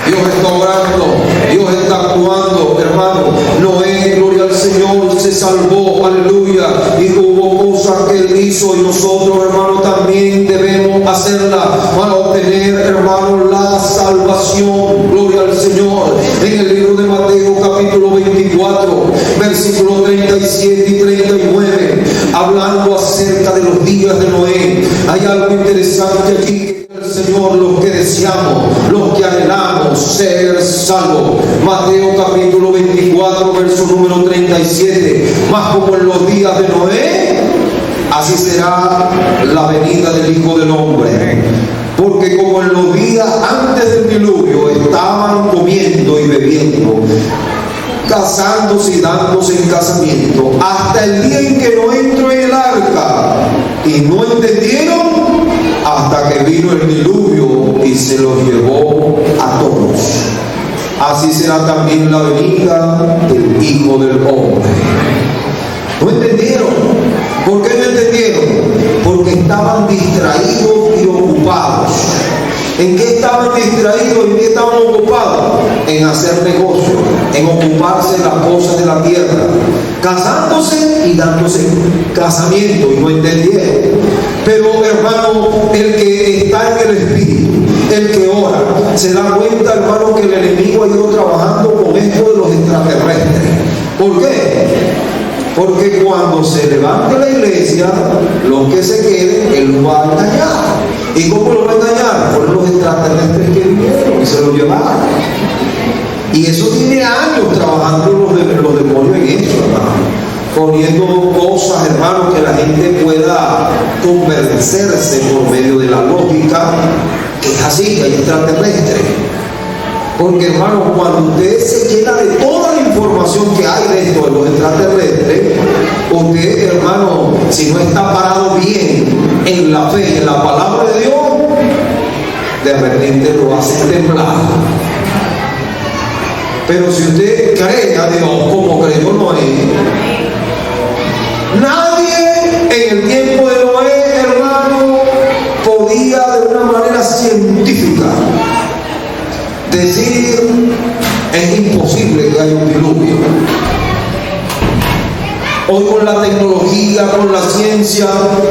Speaker 1: Dios está obrando, Dios está actuando, hermano. Noé, gloria al Señor, se salvó, aleluya, y hubo cosas que él hizo, y nosotros, hermano, también debemos hacerla para obtener, hermano, la salvación. Gloria al Señor. En el libro de Mateo capítulo 24, versículos 37 y 39, hablando acerca de los días de Noé, hay algo interesante aquí. Señor, los que deseamos, los que anhelamos ser salvos. Mateo capítulo 24, verso número 37. Mas como en los días de Noé, así será la venida del Hijo del Hombre. Porque como en los días antes del diluvio estaban comiendo y bebiendo, casándose y dándose en casamiento, hasta el día en que no entró en el arca, y no entendieron hasta que vino el diluvio y se los llevó a todos. Así será también la venida del Hijo del Hombre. ¿No entendieron? ¿Por qué no entendieron? Porque estaban distraídos y ocupados. ¿En qué estaban distraídos, ¿en qué estaban ocupados? En hacer negocio, en ocuparse de las cosas de la tierra, casándose y dándose casamiento, y no entendieron. Pero hermano, el que está en el Espíritu, el que ora, se da cuenta, hermano, que el enemigo ha ido trabajando con esto de los extraterrestres. ¿Por qué? Porque cuando se levante la iglesia, los que se queden, él los va a engañar. ¿Y cómo los va a engañar? Fueron los extraterrestres que vinieron y se los llevaron. Y eso tiene años trabajando los demonios en eso, hermano. Poniendo cosas, hermano, que la gente pueda convencerse por medio de la lógica, que es así, que hay extraterrestres. Porque, hermano, cuando usted se llena de toda la información que hay de esto de los extraterrestres, usted, hermano, si no está parado bien en la fe y en la palabra de Dios, de repente lo hace temblar. Pero si usted cree a Dios como creyó Noé, nadie en el tiempo de Noé, hermano, podía de una manera científica decir, es imposible que haya un diluvio. Hoy con la tecnología, con la ciencia,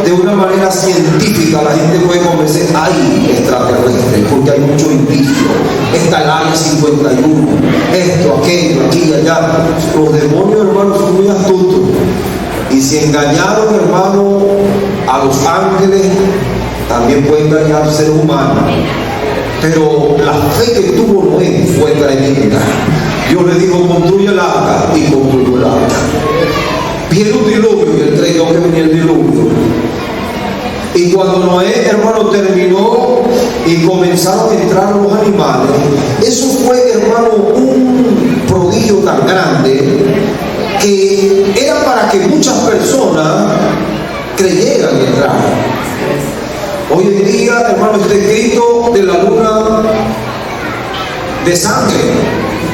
Speaker 1: de una manera científica la gente puede convencer, hay extraterrestres, porque hay mucho indicio. Está el Área 51, esto, aquello, aquí, allá. Los demonios, hermanos, son muy astutos. Y si engañaron, hermano, a los ángeles, también pueden engañar al ser humano. Pero la fe que tuvo Noé fue tremenda. Dios le dijo, construye el arca, y construyó el arca. Viene un diluvio, y él creyó que venía el diluvio. Y cuando Noé, hermano, terminó y comenzaron a entrar los animales, eso fue, hermano, un prodigio tan grande que era para que muchas personas creyeran y entraran. Hoy en día, hermano, está escrito de la luna de sangre.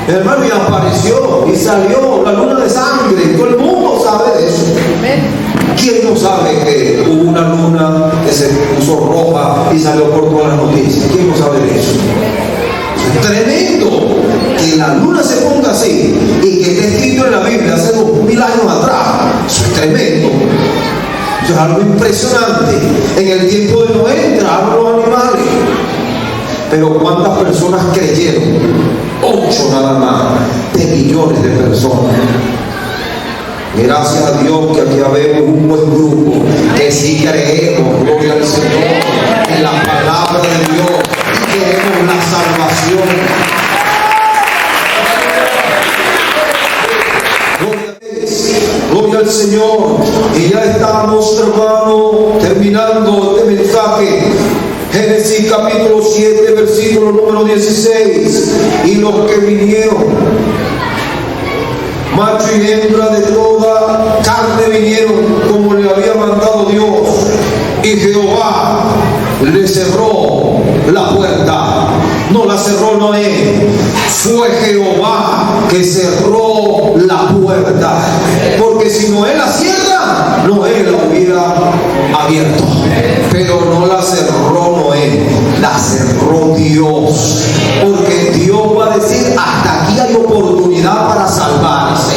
Speaker 1: Hermano, y apareció y salió la luna de sangre. Todo el mundo sabe de eso. ¿Quién no sabe que hubo una luna que se puso roja y salió por todas las noticias? ¿Quién no sabe de eso? Es tremendo que la luna se ponga así y que esté escrito en la Biblia hace 2000 años atrás. Eso es tremendo. Eso es algo impresionante. En el tiempo de Noé entraron los animales. Pero ¿cuántas personas creyeron? 8 nada más de millones de personas. Gracias a Dios que aquí habemos un buen grupo que sí creemos, gloria al Señor, en la palabra de Dios y queremos la salvación. Gloria al Señor. Y ya estamos, hermano, terminando este mensaje. Génesis capítulo 7, versículo número 16. Y los que vinieron, macho y hembra de toda carne vinieron, como le había mandado Dios. Y Jehová le cerró la puerta. No la cerró Noé, fue Jehová que cerró la puerta. Porque si Noé la cierra, Noé la hubiera abierto. Pero no la cerró Noé, la cerró Dios. Porque Dios va a decir, hasta aquí hay oportunidad para salvarse.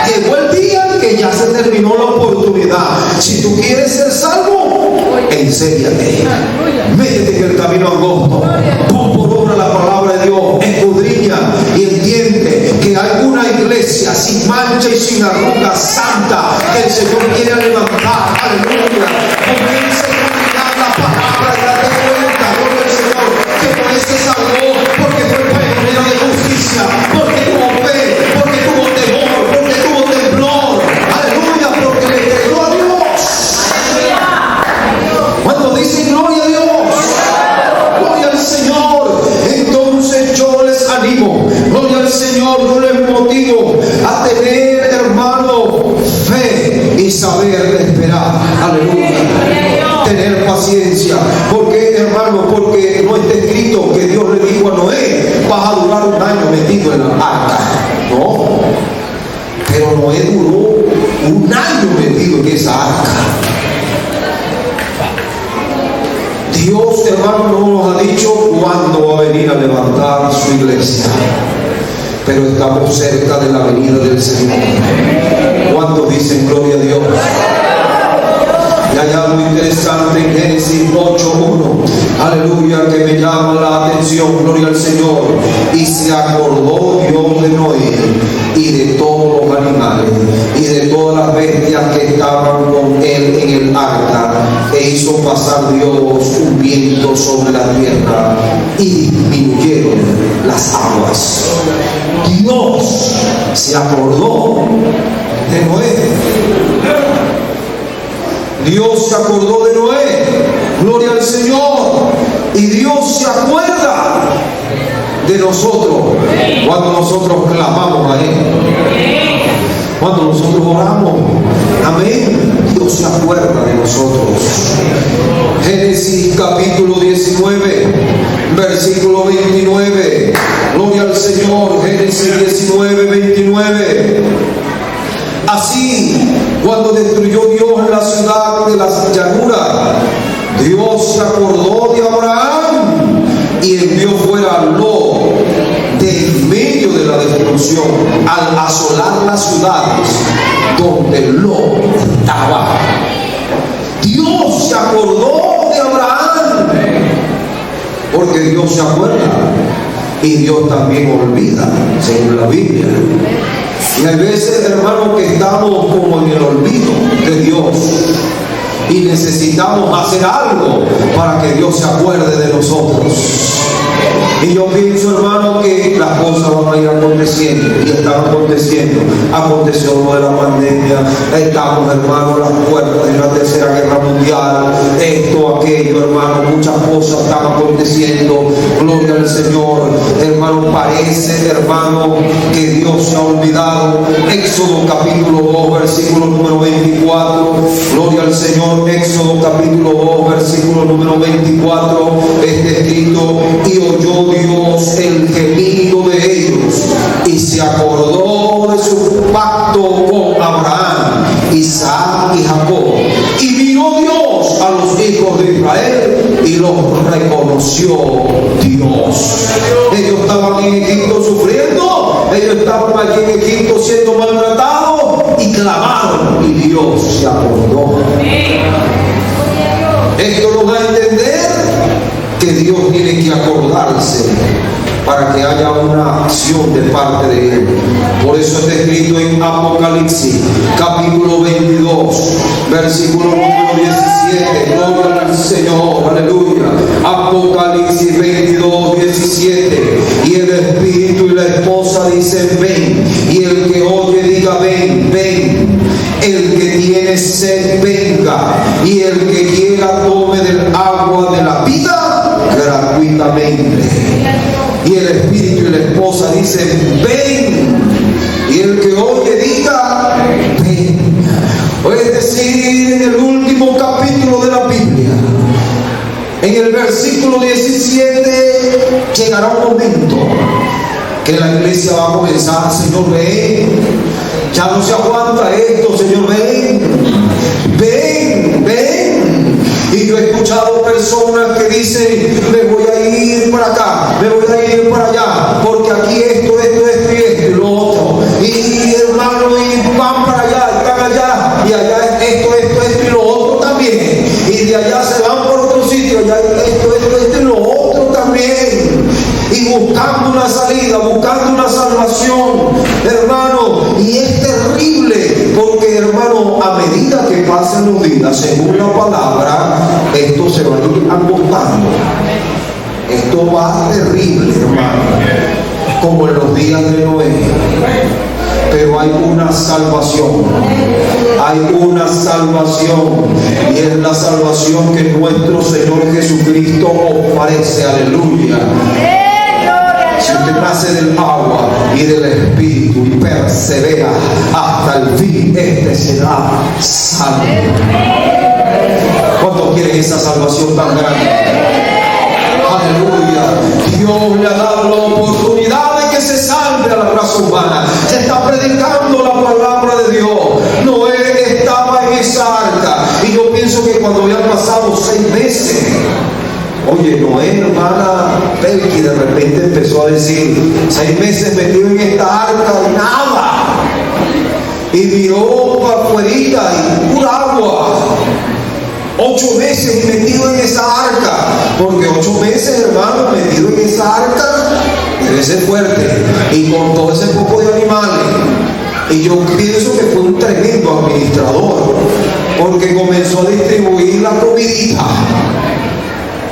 Speaker 1: Llegó el día en que ya se terminó la oportunidad. Si tú quieres ser salvo, ensériate. Métete en el camino angosto. Pon por obra la palabra de Dios. Escudriña y entiende que hay una iglesia sin mancha y sin arruga santa que el Señor quiere levantar. Aleluya. Comienza a caminar la palabra y date cuenta, gloria al Señor, que Noé se salvó porque fue pionero de justicia, porque tuvo fe, porque tuvo temor, porque tuvo temblor. Aleluya, porque le creyó a Dios. Cuando dicen gloria a Dios, gloria al Señor, entonces yo les animo, gloria al Señor, yo les motivo a tener, hermano, fe y saber esperar. Aleluya. Tener paciencia. ¿Por qué, hermano? Porque no está escrito que Dios le dijo a Noé, vas a durar 1 año metido en la arca. No. Pero Noé duró 1 año metido en esa arca. Dios Dios, hermano, no nos ha dicho cuándo va a venir a levantar su iglesia, pero estamos cerca de la venida del Señor. ¿Cuántos dicen gloria a Dios? Y hay algo interesante en Génesis 8:1, aleluya, que me llama la atención, gloria al Señor. Y se acordó Dios de Noé y de todos los animales y de todas las bestias que estaban con él en el arca, e hizo pasar Dios un viento sobre la tierra y disminuyeron las aguas. Dios se acordó de Noé. Dios se acordó de Noé, gloria al Señor, y Dios se acuerda de nosotros cuando nosotros clamamos a Él, cuando nosotros oramos, amén. Dios se acuerda de nosotros. Génesis capítulo 19, versículo 29, gloria al Señor. Génesis 19, 29. Así, cuando destruyó Dios la ciudad de las llanuras, Dios se acordó de Abraham y envió fuera a Lot de en medio de la destrucción, al asolar las ciudades donde Lot estaba. Dios se acordó de Abraham, porque Dios se acuerda y Dios también olvida, según la Biblia. Y hay veces, hermanos, que estamos como en el olvido de Dios y necesitamos hacer algo para que Dios se acuerde de nosotros. Y yo pienso, hermano, que las cosas van a ir aconteciendo y están aconteciendo. Aconteció lo de la pandemia, estamos, hermano, a las puertas de la tercera guerra mundial, esto, aquello, hermano, muchas cosas están aconteciendo. Gloria al Señor, hermano. Parece, hermano, que Dios se ha olvidado. Éxodo capítulo 2, versículo número 24. Gloria al Señor. Éxodo capítulo 2, versículo número 24. Está escrito: y oyó Dios el gemido de ellos y se acordó de su pacto con Abraham, Isaac y Jacob, y miró Dios a los hijos de Israel y los reconoció Dios. Ellos estaban en Egipto sufriendo, ellos estaban allí en Egipto siendo maltratados y clamaron, y Dios se acordó. Esto nos da a entender que Dios tiene que acordarse para que haya una acción de parte de Él. Por eso está escrito en Apocalipsis capítulo 22, versículo número 17. Gloria al Señor, aleluya. Apocalipsis 22, 17. Y el Espíritu y la esposa dicen: ven. Y el que oye diga: ven, ven. El que tiene sed, venga. Y el que quiera tome del agua de la vida gratuitamente. Y el Espíritu y la esposa dicen: ven. Y el que oye diga: ven. Es decir, en el último capítulo de la Biblia, en el versículo 17, llegará un momento que la iglesia va a comenzar: Señor, ven. Ya no se aguanta esto, Señor, ven. Ven, ven. Y yo he escuchado personas que dicen: me voy a ir para acá, me voy a ir para allá, porque aquí esto y lo otro. Y hermano, y van para allá, están allá, y allá esto y lo otro también. Y de allá se van por otro sitio, allá esto y lo otro también. Y buscando una salida, buscando una salvación, hermano. Y es terrible, porque, hermano, a medida que pasan los días, según la palabra, esto se va a ir agotando. Esto va terrible, hermano, como en los días de Noé. Pero hay una salvación, hay una salvación, y es la salvación que nuestro Señor Jesucristo ofrece. Aleluya. Si usted nace del agua y del Espíritu y persevera hasta el fin, este será salvo. ¿Cuántos quieren esa salvación tan grande? Aleluya. Dios le ha dado la oportunidad de que se salve a la raza humana. Se está predicando la palabra de Dios. Noé estaba en esa arca, y yo pienso que cuando habían pasado 6 meses Oye, Noé, hermana Belki, de repente empezó a decir, 6 meses metido en esta arca y nada. Y miró para afuera y pura agua. 8 meses metido en esa arca, porque 8 meses, hermano, metido en esa arca debe ser fuerte, y con todo ese poco de animales. Y yo pienso que fue un tremendo administrador, porque comenzó a distribuir la comidita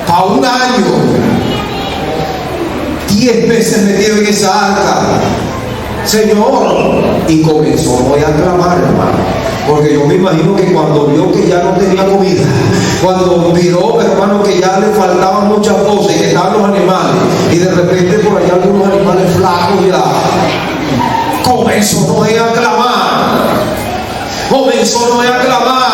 Speaker 1: para 1 año. 10 meses metido en esa arca, Señor, y comenzó a clamar, hermano. Porque yo me imagino que cuando vio que ya no tenía comida, cuando miró, hermano, que ya le faltaban muchas cosas y que estaban los animales, y de repente por allá algunos animales flacos ya, comenzó Noé a clamar. Comenzó Noé a clamar.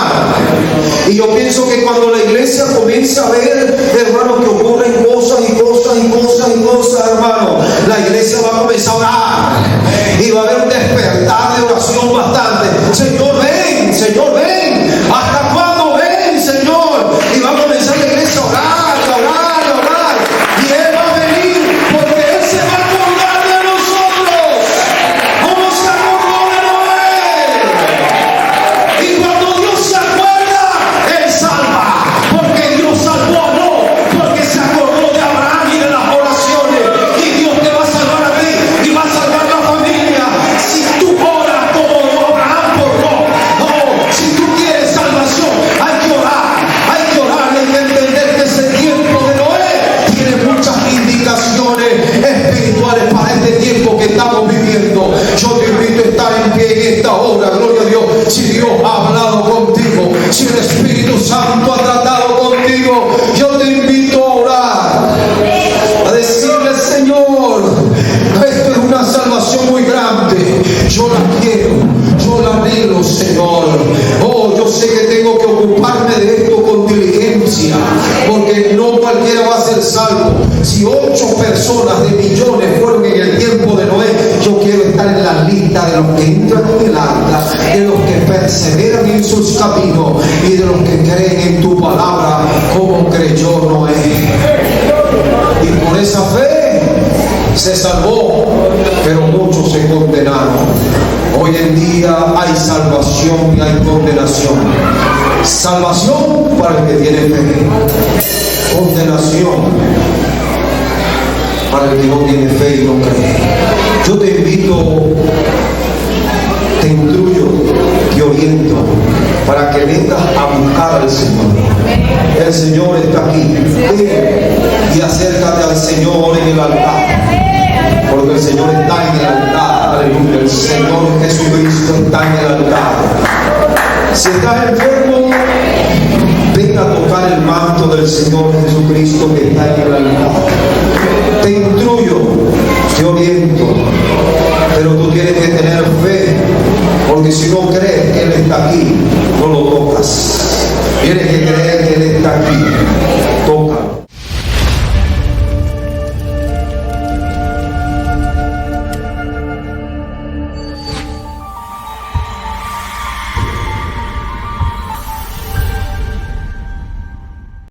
Speaker 1: Y yo pienso que cuando la iglesia comienza a ver, hermano, que ocurren cosas y cosas y cosas y cosas, hermano, la iglesia va a comenzar a orar. Y va a haber un despertar de oración bastante. Señor, ven, Señor, ven. ¿Hasta cuándo ven, Señor? Y va a comenzar la iglesia a orar, a orar, a orar. Y Él va a venir porque Él se va a acordar de nosotros. ¿Cómo se acordó de Noé? Y cuando Dios se acuerda, Él salva. Porque Dios salvó, no. Porque se acordó de Abraham y de las oraciones. Y Dios te va a salvar a ti y va a salvar a la familia. Si tú oras como Abraham oró. No, si tú quieres salvación, hay que orar y hay que entender que ese tiempo de Noé tiene muchas indicaciones espirituales para este tiempo que estamos viviendo. Yo te invito a estar en pie en esta hora, gloria a Dios. Si Dios ha hablado contigo, si el Espíritu Santo ha tratado contigo, yo te invito a orar, a decirle, Señor, esto es una salvación muy grande, yo la quiero, yo la anhelo, Señor. Oh, yo sé que tengo que ocuparme de esto con diligencia, porque no cualquiera va a ser salvo. Si 8 personas de millones fueron en el tiempo de Noé, yo quiero estar en la lista de los que entran en el arca, de los que perseveran en sus caminos y de los que creen en tu palabra como creyó Noé. Y por esa fe se salvó, pero muchos se condenaron. Hoy en día hay salvación y hay condenación. Salvación para el que tiene fe. Condenación para el que no tiene fe y no cree. Yo te invito, te instruyo, te oriento para que vengas a buscar al Señor. El Señor está aquí. Ven y acércate al Señor en el altar, porque el Señor está en el altar. Aleluya. El Señor Jesucristo está en el altar. Si estás enfermo, ven a tocar el manto del Señor Jesucristo que está en el altar. Te instruyo, te oriento, pero tú tienes que tener fe, porque si no crees que Él está aquí,